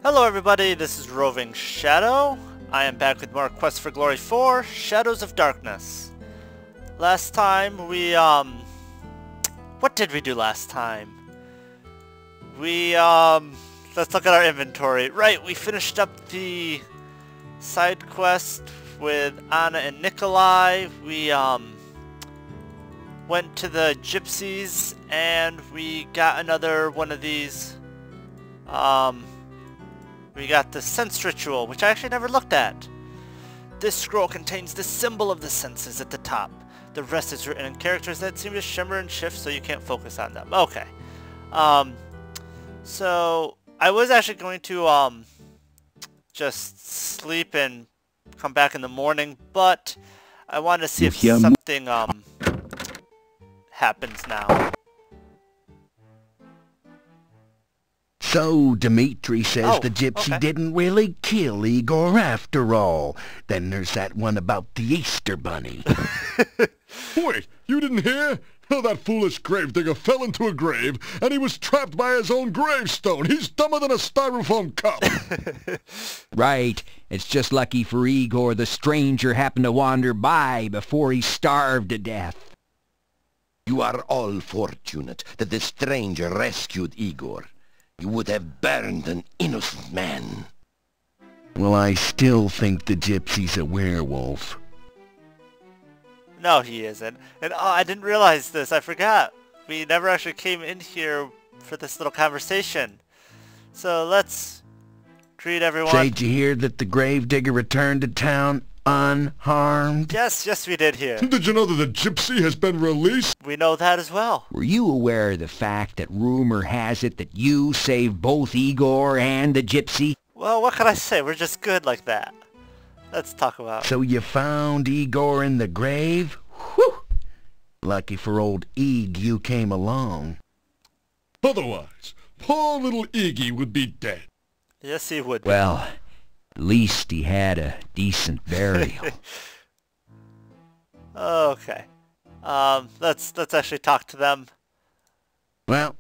Hello everybody, this is Roving Shadow. I am back with more Quest for Glory 4, Shadows of Darkness. Last time we, what did we do last time? We, let's look at our inventory. Right, we finished up the side quest with Anna and Nikolai. We, went to the gypsies and we got another one of these, we got the sense ritual, which I actually never looked at. This scroll contains the symbol of the senses at the top. The rest is written in characters that seem to shimmer and shift so you can't focus on them. Okay. So I was actually going to just sleep and come back in the morning, but I wanted to see if something happens now. So, Dimitri says the gypsy didn't really kill Igor after all. Then there's that one about the Easter Bunny. Wait, you didn't hear? Oh, that foolish gravedigger fell into a grave, and he was trapped by his own gravestone. He's dumber than a styrofoam cup. Right. It's just lucky for Igor the stranger happened to wander by before he starved to death. You are all fortunate that the stranger rescued Igor. You would have burned an innocent man. Well, I still think the gypsy's a werewolf. No, he isn't. And oh, I didn't realize this. I forgot. We never actually came in here for this little conversation. So let's greet everyone. Say, did you hear that the gravedigger returned to town unharmed? Yes, we did hear. Did you know that the gypsy has been released? We know that as well. Were you aware of the fact that rumor has it that you saved both Igor and the gypsy? Well, what can I say? We're just good like that. Let's talk about it. So you found Igor in the grave? Whew! Lucky for old Ig you came along. Otherwise, poor little Iggy would be dead. Yes, he would. Well, at least he had a decent burial. Okay. Let's actually talk to them. Well,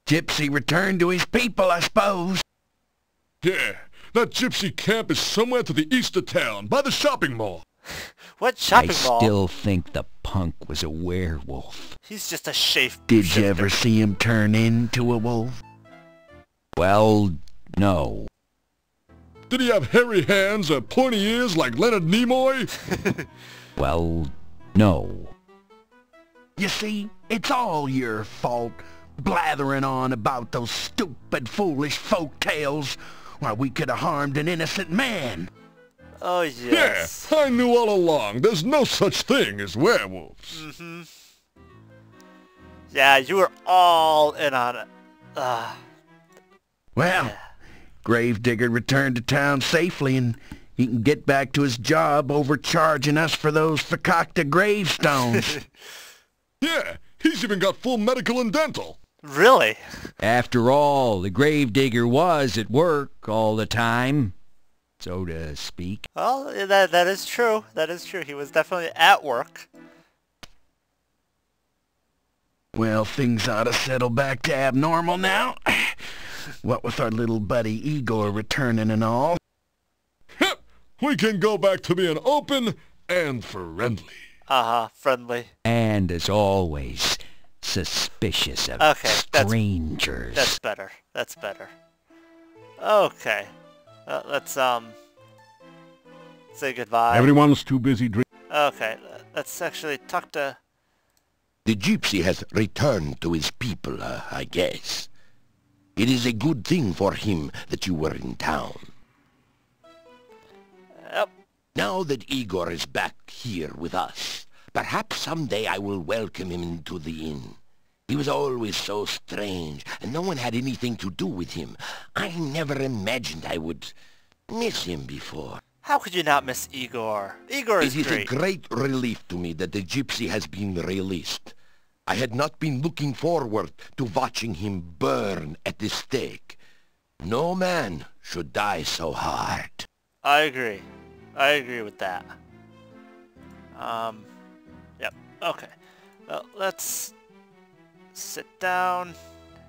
Gypsy returned to his people, I suppose. Yeah, that gypsy camp is somewhere to the east of town, by the shopping mall. What shopping mall? I still think the punk was a werewolf. He's just a shape. Did you ever see him turn into a wolf? Well, no. Did he have hairy hands or pointy ears like Leonard Nimoy? Well, no. You see, it's all your fault, blathering on about those stupid, foolish folk tales, while we could have harmed an innocent man. Oh, yes. Yeah, I knew all along. There's no such thing as werewolves. Mm-hmm. Yeah, you were all in on it. Well, Gravedigger returned to town safely, and he can get back to his job overcharging us for those fakakta gravestones. Yeah, he's even got full medical and dental. Really? After all, the gravedigger was at work all the time, so to speak. Well, that is true. That is true. He was definitely at work. Well, things ought to settle back to abnormal now. What with our little buddy Igor returning and all. We can go back to being open and friendly. Friendly. And as always, suspicious of strangers. That's better. That's better. Okay. Let's say goodbye. Everyone's too busy drinking. Okay, let's actually talk to... The gypsy has returned to his people, I guess. It is a good thing for him that you were in town. Yep. Now that Igor is back here with us, perhaps someday I will welcome him into the inn. He was always so strange, and no one had anything to do with him. I never imagined I would miss him before. How could you not miss Igor? Igor is great. It is a great relief to me that the gypsy has been released. I had not been looking forward to watching him burn at the stake. No man should die so hard. I agree. I agree with that. Yep. Okay. Well, let's sit down,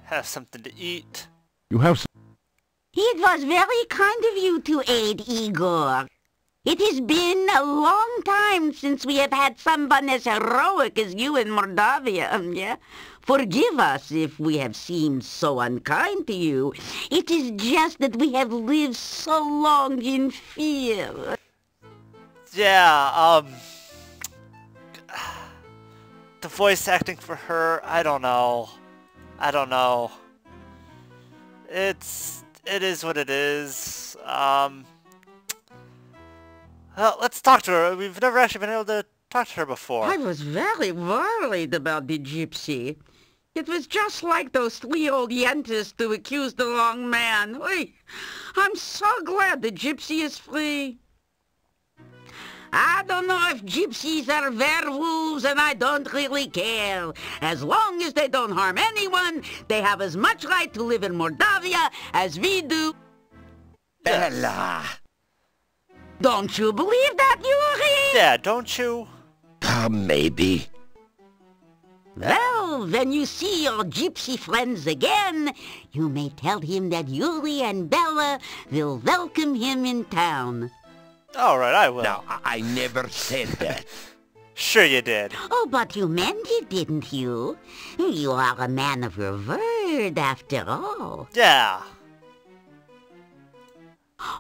have something to eat. You have some... He advised was very kind of you to aid Igor. It has been a long time since we have had someone as heroic as you in Moldavia, yeah? Forgive us if we have seemed so unkind to you. It is just that we have lived so long in fear. Yeah, the voice acting for her, I don't know. It is what it is. Well, let's talk to her. We've never actually been able to talk to her before. I was very worried about the gypsy. It was just like those 3 old yentas to accuse the wrong man. Oy, I'm so glad the gypsy is free. I don't know if gypsies are werewolves, and I don't really care. As long as they don't harm anyone, they have as much right to live in Moldavia as we do. Bella! Don't you believe that, Yuri? Yeah, don't you? Maybe. Well, when you see your gypsy friends again, you may tell him that Yuri and Bella will welcome him in town. Alright, I will. Now, I never said that. Sure you did. Oh, but you meant it, didn't you? You are a man of your word, after all. Yeah.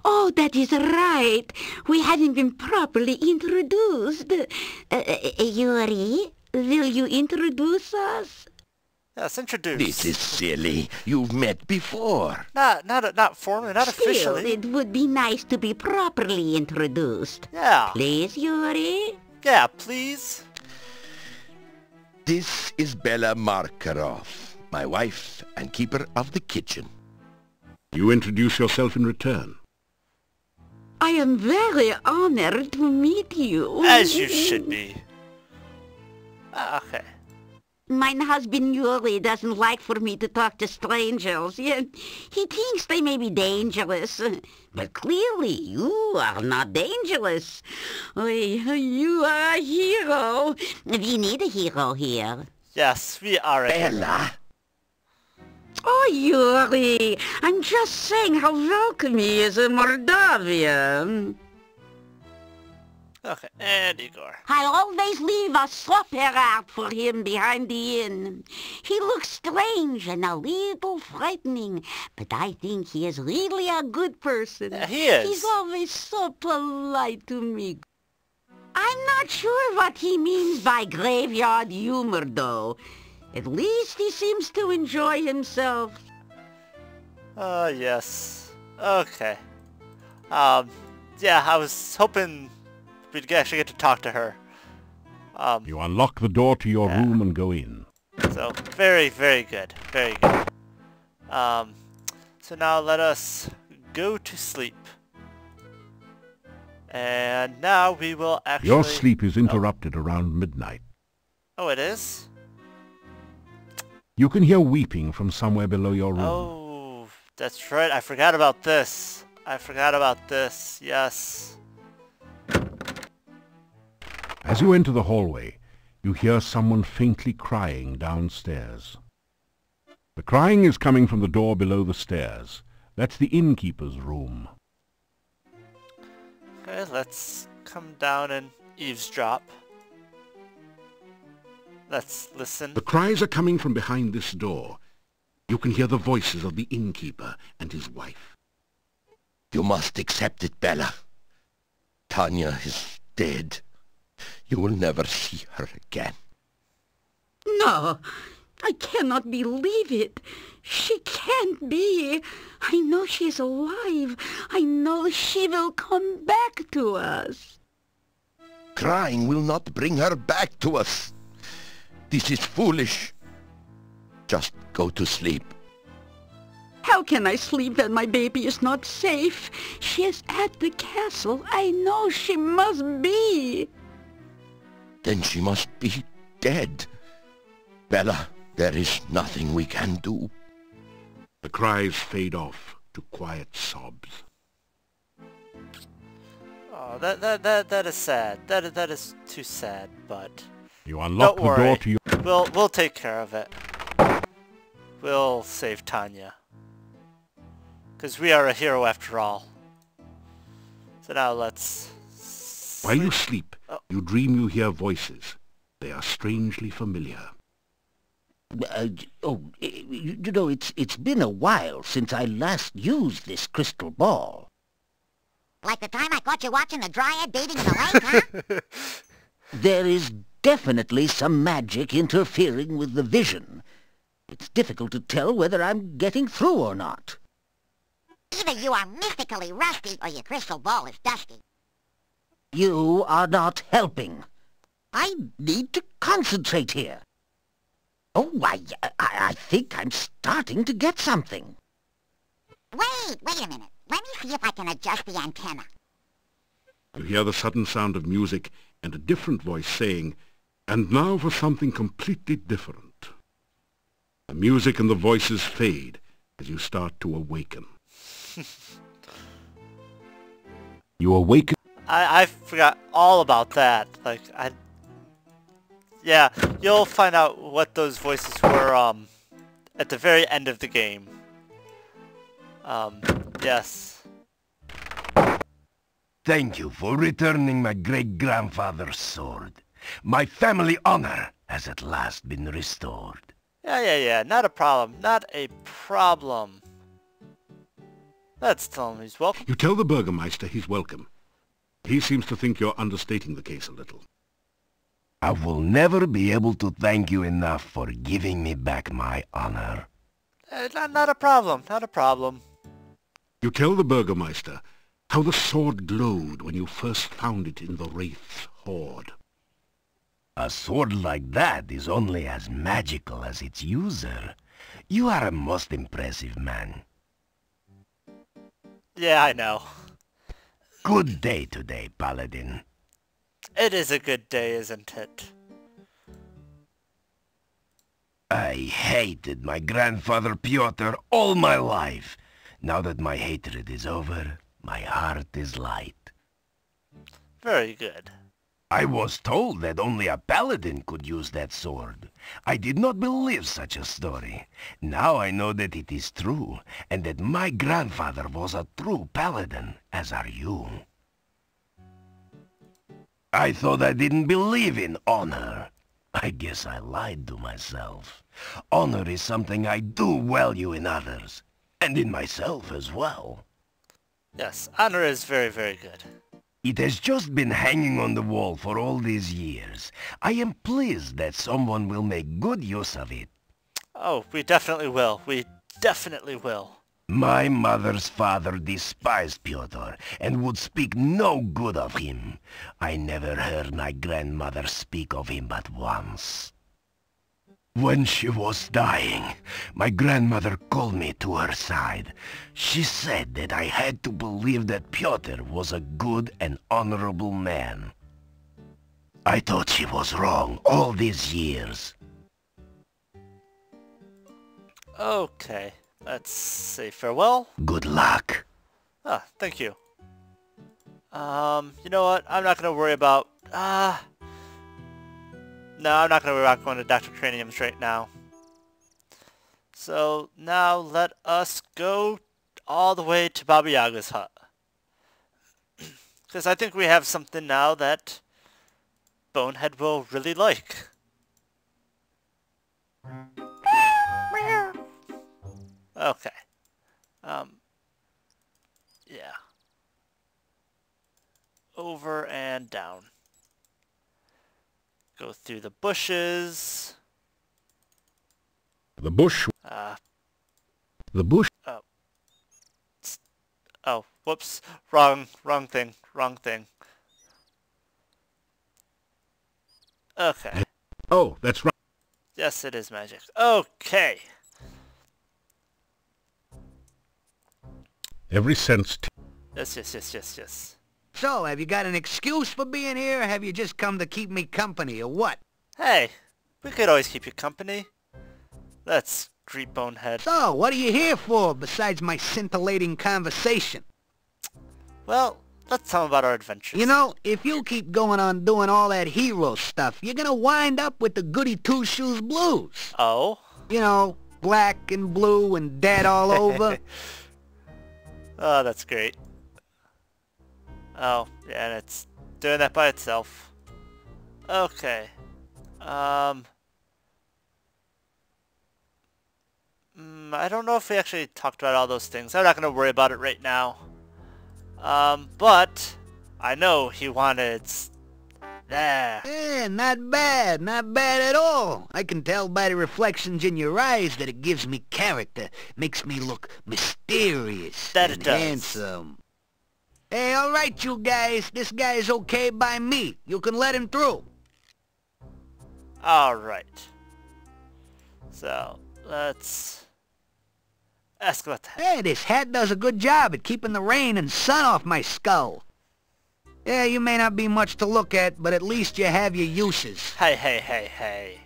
Oh, that is right. We hadn't been properly introduced. Yuri, will you introduce us? Yes, introduce. This is silly. You've met before. Not formally, not Still, officially. it would be nice to be properly introduced. Yeah. Please, Yuri? Yeah, please. This is Bella Markarov, my wife and keeper of the kitchen. You introduce yourself in return. I am very honored to meet you. As you should be. Okay. My husband Yuri doesn't like for me to talk to strangers. He thinks they may be dangerous. But clearly you are not dangerous. You are a hero. We need a hero here. Yes, we are a hero. Bella! Oh, Yuri, I'm just saying how welcome he is in Moldavia. Okay, and Igor. I'll always leave a slopper out for him behind the inn. He looks strange and a little frightening, but I think he is really a good person. Yeah, he is. He's always so polite to me. I'm not sure what he means by graveyard humor, though. At least he seems to enjoy himself. Yes. Okay. Yeah, I was hoping we'd actually get to talk to her. You unlock the door to your room and go in. So, very, very good. Very good. So now let us go to sleep. And now we will actually... Your sleep is interrupted around midnight. Oh, it is? You can hear weeping from somewhere below your room. Oh, that's right. I forgot about this. Yes. As you enter the hallway, you hear someone faintly crying downstairs. The crying is coming from the door below the stairs. That's the innkeeper's room. Okay, let's come down and eavesdrop. Let's listen. The cries are coming from behind this door. You can hear the voices of the innkeeper and his wife. You must accept it, Bella. Tanya is dead. You will never see her again. No, I cannot believe it. She can't be. I know she's alive. I know she will come back to us. Crying will not bring her back to us. This is foolish. Just go to sleep. How can I sleep when my baby is not safe? She is at the castle. I know she must be. Then she must be dead. Bella, there is nothing we can do. The cries fade off to quiet sobs. Oh, that is sad. That is too sad, but You unlock don't the worry. door to your... We'll take care of it. We'll save Tanya. Because we are a hero after all. So now let's... While you sleep, Oh. you dream you hear voices. They are strangely familiar. You know, it's been a while since I last used this crystal ball. Like the time I caught you watching the dryad bathing in the lake, huh? There is definitely some magic interfering with the vision. It's difficult to tell whether I'm getting through or not. Either you are mystically rusty or your crystal ball is dusty. You are not helping. I need to concentrate here. Oh, I think I'm starting to get something. Wait a minute. Let me see if I can adjust the antenna. You hear the sudden sound of music and a different voice saying, "And now for something completely different." The music and the voices fade as you start to awaken. You awaken. I forgot all about that. Like, yeah, you'll find out what those voices were, at the very end of the game. Yes. Thank you for returning my great-grandfather's sword. My family honor has at last been restored. Yeah, not a problem. Not a problem. Let's tell him he's welcome. You tell the Burgermeister he's welcome. He seems to think you're understating the case a little. I will never be able to thank you enough for giving me back my honor. Not a problem. Not a problem. You tell the Burgermeister how the sword glowed when you first found it in the Wraith's hoard. A sword like that is only as magical as its user. You are a most impressive man. Yeah, I know. Good day today, Paladin. It is a good day, isn't it? I hated my grandfather Pyotr all my life. Now that my hatred is over, my heart is light. Very good. I was told that only a paladin could use that sword. I did not believe such a story. Now I know that it is true, and that my grandfather was a true paladin, as are you. I thought I didn't believe in honor. I guess I lied to myself. Honor is something I do value in others, and in myself as well. Yes, honor is very, very good. It has just been hanging on the wall for all these years. I am pleased that someone will make good use of it. Oh, we definitely will. We definitely will. My mother's father despised Pyotr and would speak no good of him. I never heard my grandmother speak of him but once. When she was dying, my grandmother called me to her side. She said that I had to believe that Pyotr was a good and honorable man. I thought she was wrong all these years. Okay, let's say farewell. Good luck. Ah, thank you. You know what? I'm not gonna worry about... No, I'm not going to worry about going to Dr. Cranium's right now. So, now let us go all the way to Baba Yaga's hut. Because I think we have something now that Bonehead will really like. Okay. Yeah. Over and down. Go through the bushes. The bush. The bush. Oh. Oh, whoops. Wrong thing. Okay. Oh, that's right. Yes, it is magic. Okay. Every sense. Yes. So, have you got an excuse for being here, or have you just come to keep me company, or what? Hey, we could always keep you company. Let's greet Bonehead. So, what are you here for, besides my scintillating conversation? Well, let's tell him about our adventures. You know, if you keep going on doing all that hero stuff, you're gonna wind up with the goody two-shoes blues. Oh? You know, black and blue and dead all over. Oh, that's great. Oh, yeah, and it's doing that by itself. Okay. I don't know if we actually talked about all those things. I'm not going to worry about it right now. But I know he wanted there. Eh, not bad at all. I can tell by the reflections in your eyes that it gives me character. Makes me look mysterious That it and does. handsome. Hey, all right, you guys. This guy is okay by me. You can let him through. Alright. So, let's ask about that. Hey, this hat does a good job at keeping the rain and sun off my skull. Yeah, you may not be much to look at, but at least you have your uses. Hey.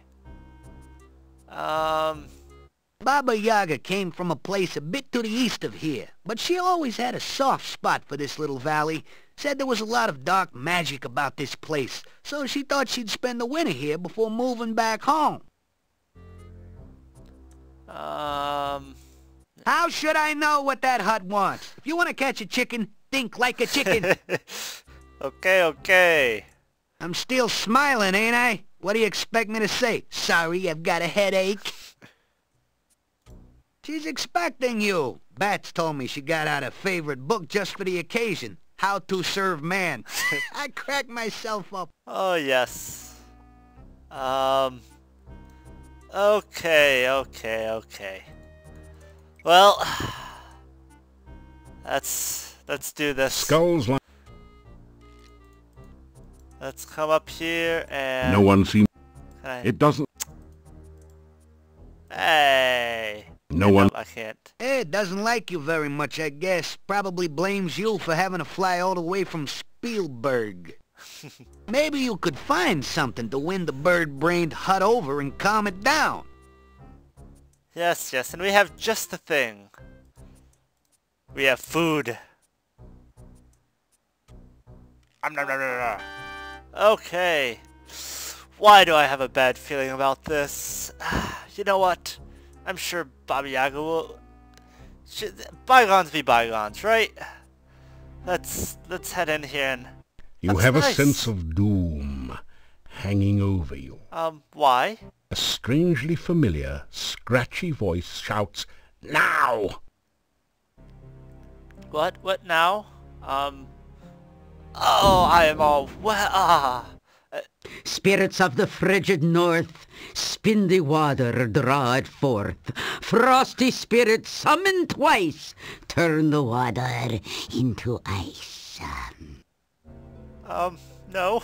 Baba Yaga came from a place a bit to the east of here, but she always had a soft spot for this little valley. Said there was a lot of dark magic about this place, so she thought she'd spend the winter here before moving back home. How should I know what that hut wants? If you want to catch a chicken, think like a chicken. Okay. I'm still smiling, ain't I? What do you expect me to say? Sorry, I've got a headache. She's expecting you. Bats told me she got out a favorite book just for the occasion. How to Serve Man. I cracked myself up. Oh, yes. Okay. Well, let's do this. Skulls like Let's come up here and... no one seems... Can I... It doesn't... Hey! No one... I can't. It doesn't like you very much, I guess. Probably blames you for having to fly all the way from Spielberg. Maybe you could find something to win the bird-brained hut over and calm it down. Yes, and we have just the thing. We have food. Okay. Why do I have a bad feeling about this? You know what? I'm sure Baba Yaga will... Bygones be bygones, right? Let's head in here and... You That's have nice. a sense of doom hanging over you. Why? A strangely familiar, scratchy voice shouts, "Now!" What now? Oh, I am all well. Spirits of the frigid north, spin the water, draw it forth. Frosty spirits, summon twice, turn the water into ice. No.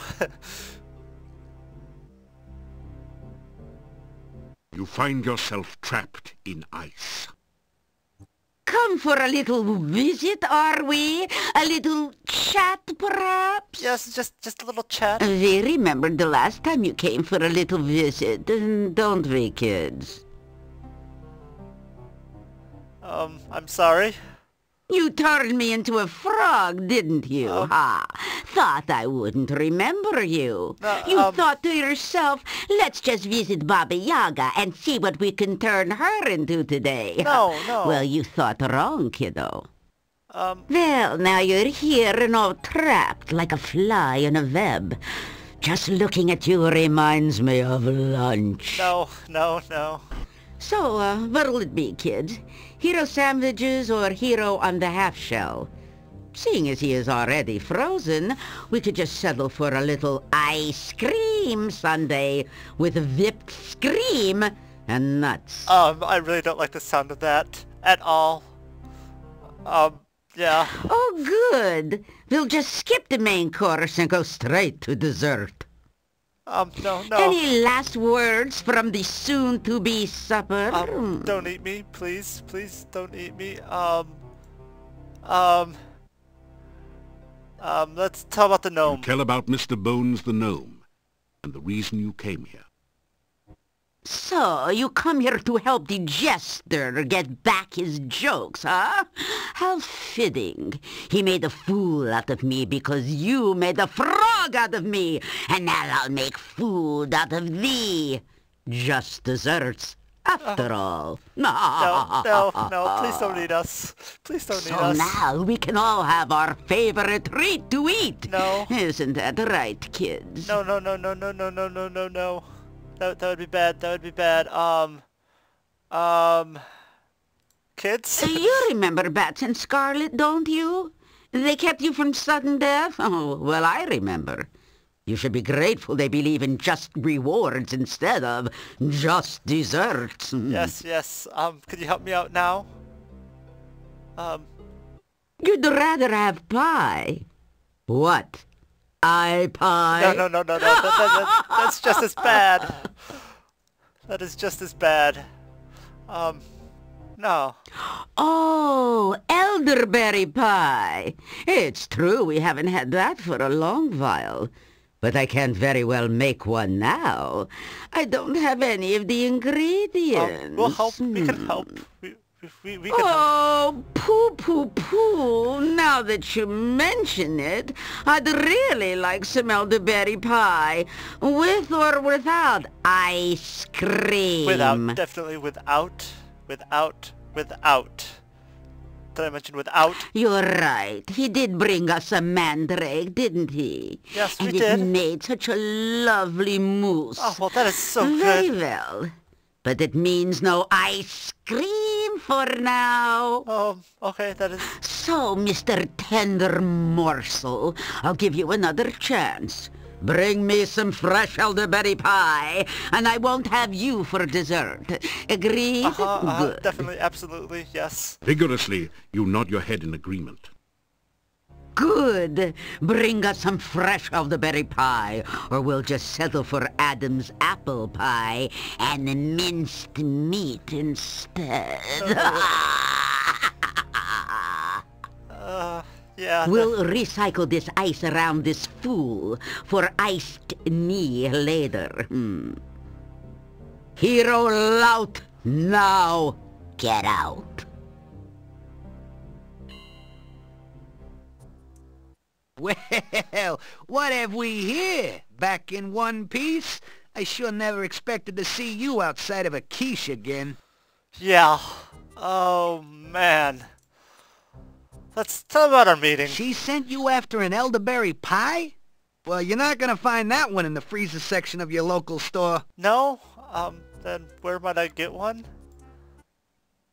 You find yourself trapped in ice. Come for a little visit, are we? A little chat, perhaps? Yes, just a little chat. We remembered the last time you came for a little visit, don't we, kids? I'm sorry. You turned me into a frog, didn't you? Thought I wouldn't remember you. You thought to yourself, let's just visit Baba Yaga and see what we can turn her into today. No. Well, you thought wrong, kiddo. Well, now you're here and all trapped like a fly in a web. Just looking at you reminds me of lunch. No. So, what'll it be, kids? Hero sandwiches or hero on the half-shell? Seeing as he is already frozen, we could just settle for a little ice cream sundae with whipped cream and nuts. I really don't like the sound of that at all. Yeah. Oh, good. We'll just skip the main course and go straight to dessert. No. Any last words from the soon-to-be supper? Don't eat me, please. Please don't eat me. Let's tell about the gnome. Tell about Mr. Bones the gnome and the reason you came here. So, you come here to help the jester get back his jokes, huh? How fitting. He made a fool out of me because you made a frog out of me. And now I'll make food out of thee. Just desserts. after all. No, please don't eat us. Please don't eat So us. now we can all have our favorite treat to eat. No. Isn't that right, kids? No. That would be bad. That would be bad. Kids? You remember Bats and Scarlet, don't you? They kept you from sudden death? Oh, well, I remember. You should be grateful they believe in just rewards instead of just desserts. Yes. Could you help me out now? You'd rather have pie. What? Pie? No. That's just as bad. That is just as bad. No. Oh, elderberry pie. It's true we haven't had that for a long while. But I can't very well make one now. I don't have any of the ingredients. We'll help. We can help. We can help. Oh, poo. Now that you mention it, I'd really like some elderberry pie. With or without ice cream. Without. Definitely without. Did I mention without? You're right. He did bring us a mandrake, didn't he? Yes, we did. did. And it made such a lovely mousse. Oh, well, that is so Very good. well. But it means no ice cream for now. Okay, that is... So, Mr. Tender Morsel, I'll give you another chance. Bring me some fresh elderberry pie, and I won't have you for dessert. Agreed? Good. Definitely, absolutely, yes. Vigorously, you nod your head in agreement. Good. Bring us some fresh elderberry pie, or we'll just settle for Adam's apple pie and minced meat instead. Yeah. We'll recycle this ice around this fool for iced me later. Hero Lout, now get out. Well, what have we here? Back in one piece? I sure never expected to see you outside of a quiche again. Yeah. Oh, man. Let's tell about our meeting. She sent you after an elderberry pie? Well, you're not gonna find that one in the freezer section of your local store. No? Then where might I get one?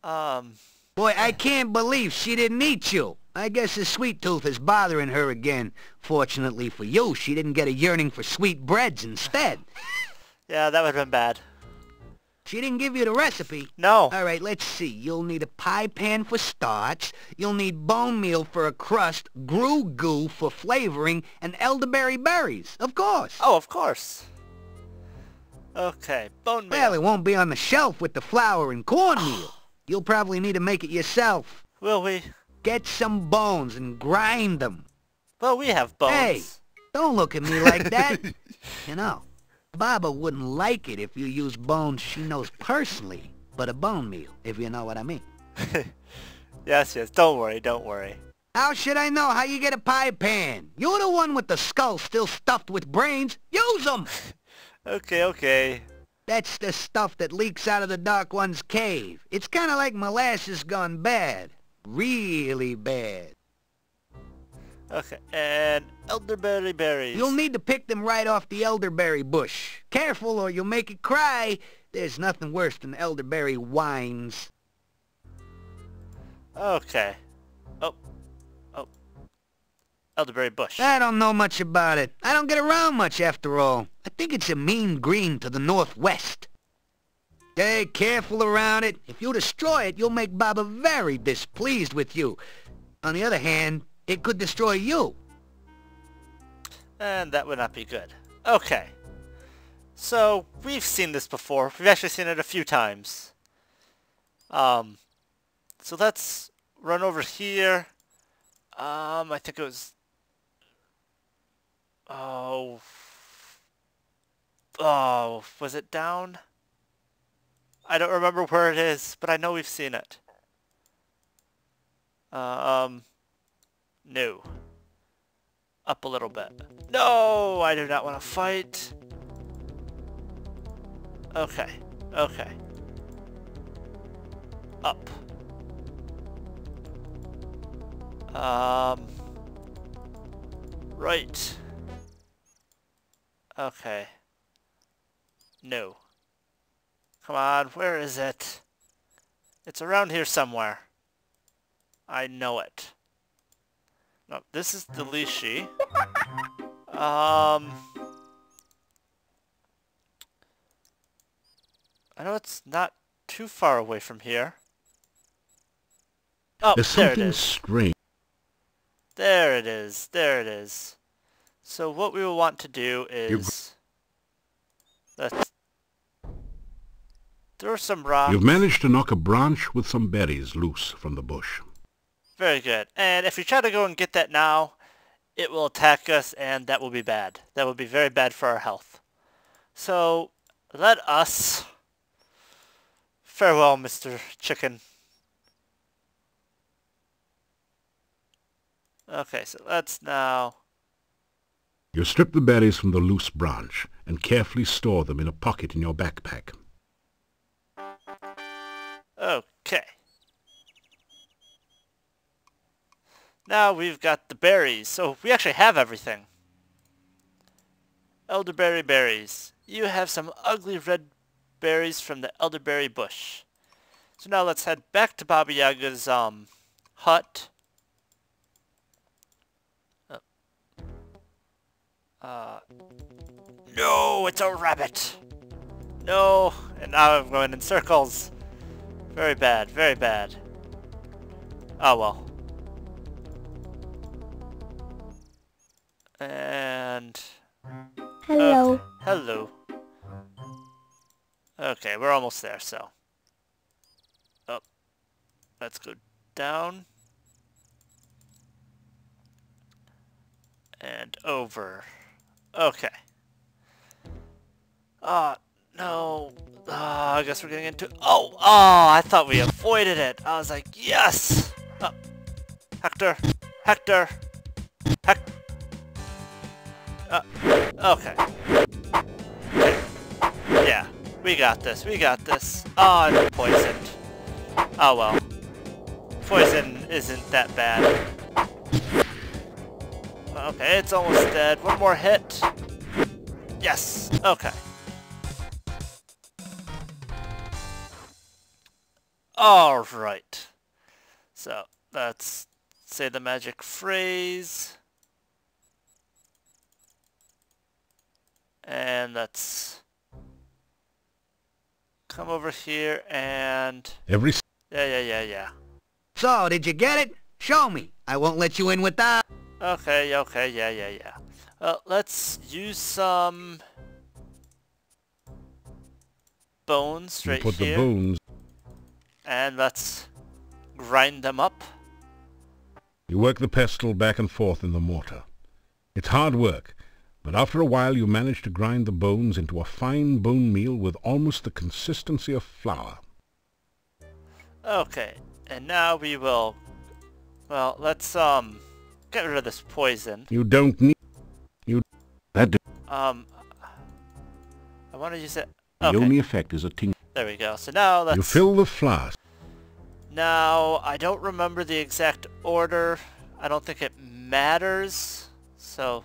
Boy, I can't believe she didn't eat you. I guess his sweet tooth is bothering her again. Fortunately for you, she didn't get a yearning for sweet breads instead. Yeah, that would have been bad. She didn't give you the recipe. No. All right, let's see. You'll need a pie pan for starch. You'll need bone meal for a crust, grue goo for flavoring, and elderberry berries. Of course. Oh, of course. Okay, bone meal. Well, it won't be on the shelf with the flour and cornmeal. You'll probably need to make it yourself. Will we? Get some bones and grind them. Well, we have bones. Hey, don't look at me like that. You know, Baba wouldn't like it if you use bones she knows personally, but a bone meal, if you know what I mean. Yes, don't worry. How should I know how you get a pie pan? You're the one with the skull still stuffed with brains. Use them! Okay. That's the stuff that leaks out of the Dark One's cave. It's kind of like molasses gone bad. Really bad. Okay, and elderberry berries. You'll need to pick them right off the elderberry bush. Careful or you'll make it cry. There's nothing worse than elderberry wines. Okay. Oh. Elderberry bush. I don't know much about it. I don't get around much after all. I think it's a mean green to the northwest. Hey, careful around it. If you destroy it, you'll make Baba very displeased with you. On the other hand, it could destroy you. And that would not be good. Okay. So, we've seen this before. We've actually seen it a few times. So let's run over here. I think it was... Oh, was it down? I don't remember where it is, but I know we've seen it. No. Up a little bit. No, I do not want to fight. Okay. up. Right. Okay. No. Come on, where is it? It's around here somewhere. I know it. No, this is the Lishi. I know it's not too far away from here. Oh, There's there it something is. strange. There it is. There it is. So what we will want to do is... let's throw some rocks. You've managed to knock a branch with some berries loose from the bush. Very good. And if you try to go and get that now, it will attack us, and that will be bad. That will be very bad for our health. So, let us... Farewell, Mr. Chicken. Okay, so let's now... You strip the berries from the loose branch and carefully store them in a pocket in your backpack. Okay. Now we've got the berries, so we actually have everything. Elderberry berries. You have some ugly red berries from the elderberry bush. So now let's head back to Baba Yaga's hut. No, it's a rabbit. No, and now I'm going in circles. Very bad, very bad. Oh well. And... Hello. Okay. Hello. Okay, we're almost there, so... Oh. Let's go down. And over. Okay. No. I guess we're getting into... Oh! I thought we avoided it. I was like, yes! Oh. Hector! Hector! Okay. Yeah. We got this. We got this. Oh, I'm poisoned. Oh well. Poison isn't that bad. Okay, it's almost dead. One more hit. Yes. Okay. Alright. So, let's say the magic phrase. And let's come over here and... Yeah. So, did you get it? Show me. I won't let you in without... Okay, yeah. Let's use some bones right Put here. the bones. And let's grind them up. You work the pestle back and forth in the mortar. It's hard work, but after a while you manage to grind the bones into a fine bone meal with almost the consistency of flour. Okay, and now we will... Well, let's get rid of this poison. You don't need... I want to use it... Okay. The only effect is a tingle. There we go. So now let's... You fill the flask. Now, I don't remember the exact order. I don't think it matters. So...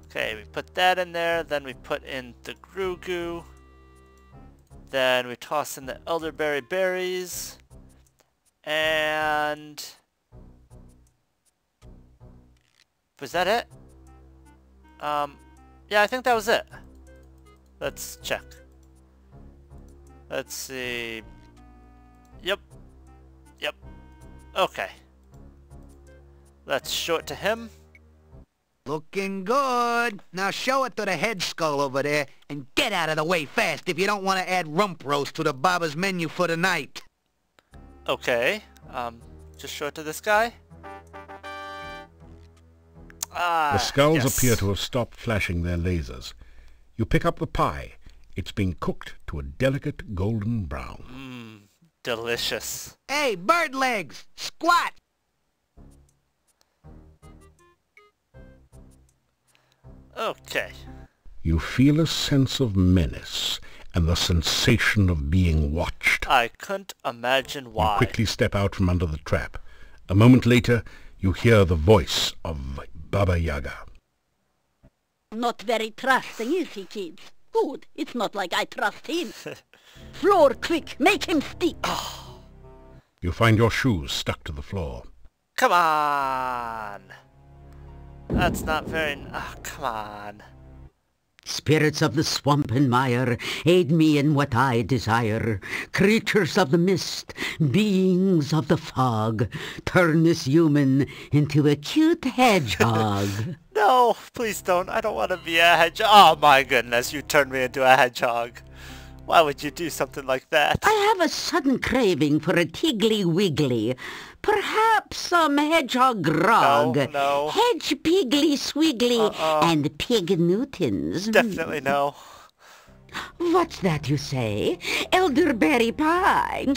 Okay, we put that in there. Then we put in the Grugu. Then we toss in the elderberry berries. And... Was that it? Yeah, I think that was it. Let's check. Let's see. Yep. Okay. Let's show it to him. Looking good. Now show it to the head skull over there and get out of the way fast if you don't want to add rump roast to the Baba's menu for the night. Okay. Just show it to this guy. The skulls yes. appear to have stopped flashing their lasers. You pick up the pie. It's being cooked to a delicate golden brown. Delicious. Hey, bird legs! Squat! Okay. You feel a sense of menace and the sensation of being watched. I couldn't imagine You why. quickly step out from under the trap. A moment later, you hear the voice of Baba Yaga. Not very trusting, is he, kids? Good. It's not like I trust him. Floor, quick. Make him stick. You find your shoes stuck to the floor. Come on! That's not very... Oh, come on. Spirits of the swamp and mire, aid me in what I desire. Creatures of the mist, beings of the fog, turn this human into a cute hedgehog. No, please don't. I don't want to be a hedgehog. Oh my goodness, you turned me into a hedgehog. Why would you do something like that? I have a sudden craving for a tiggly wiggly. Perhaps some hedgehog grog. No. Hedge piggly swiggly and pig Newtons. Definitely no. What's that you say? Elderberry pie.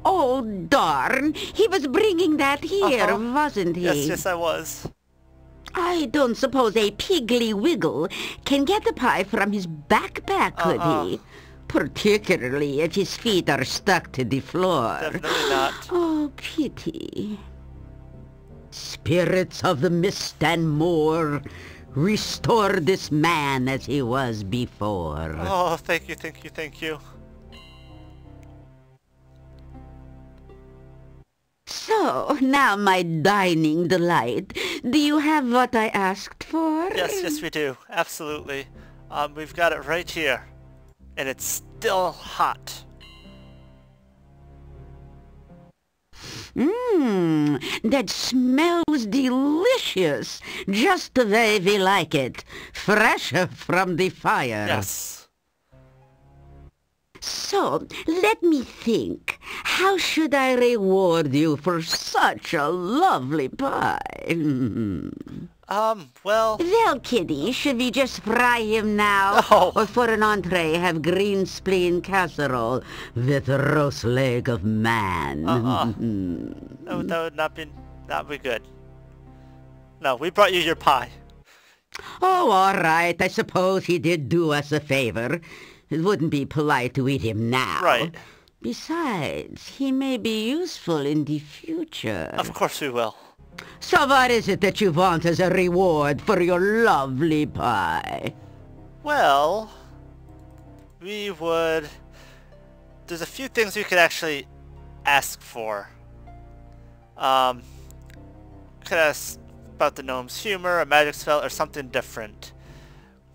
Oh, darn. He was bringing that here, wasn't he? Yes, I was. I don't suppose a piggly wiggle can get the pie from his backpack, could he? Particularly if his feet are stuck to the floor. Definitely not. Oh, pity. Spirits of the mist and more, restore this man as he was before. Oh, thank you, thank you, thank you. So, now my dining delight, do you have what I asked for? Yes, we do. Absolutely. We've got it right here. And it's still hot. That smells delicious. Just the way we like it. Fresh from the fire. Yes. So, let me think. How should I reward you for such a lovely pie? Well... Well, Kitty, should we just fry him now? No. Or for an entree, have green spleen casserole with roast leg of man? That would not be good. No, we brought you your pie. Oh, all right. I suppose he did do us a favor. It wouldn't be polite to eat him now. Right. Besides, he may be useful in the future. Of course we will. So what is it that you want as a reward for your lovely pie? Well, we would... There's a few things we could actually ask for. Could ask about the gnome's humor, a magic spell, or something different.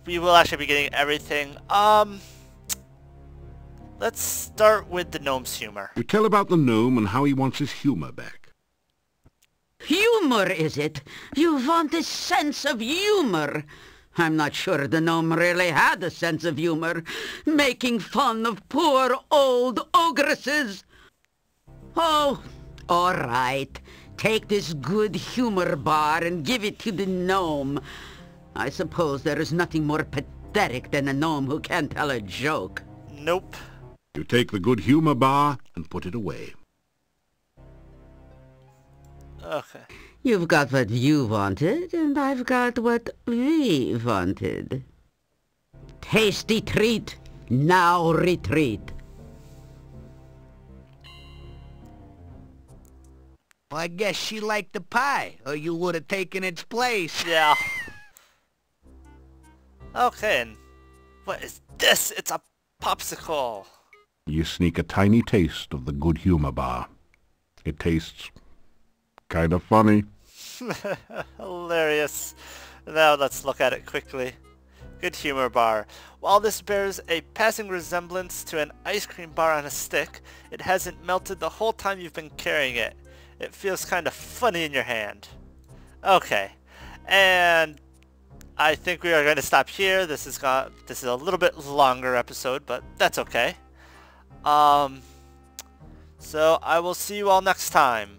We will actually be getting everything. Let's start with the gnome's humor. You tell about the gnome and how he wants his humor back. Humor, is it? You want a sense of humor. I'm not sure the gnome really had a sense of humor, making fun of poor old ogresses. Oh, all right. Take this good humor bar and give it to the gnome. I suppose there is nothing more pathetic than a gnome who can't tell a joke. Nope. You take the good humor bar and put it away. Okay. You've got what you wanted, and I've got what we wanted. Tasty treat, now retreat. Well, I guess she liked the pie, or you would have taken its place. Yeah. Okay, and what is this? It's a popsicle. You sneak a tiny taste of the good humor bar. It tastes kind of funny. Hilarious. Now let's look at it quickly. Good humor bar. While this bears a passing resemblance to an ice cream bar on a stick, it hasn't melted the whole time you've been carrying it. It feels kind of funny in your hand. Okay, and I think we are going to stop here. This is a little bit longer episode, but that's okay. So I will see you all next time.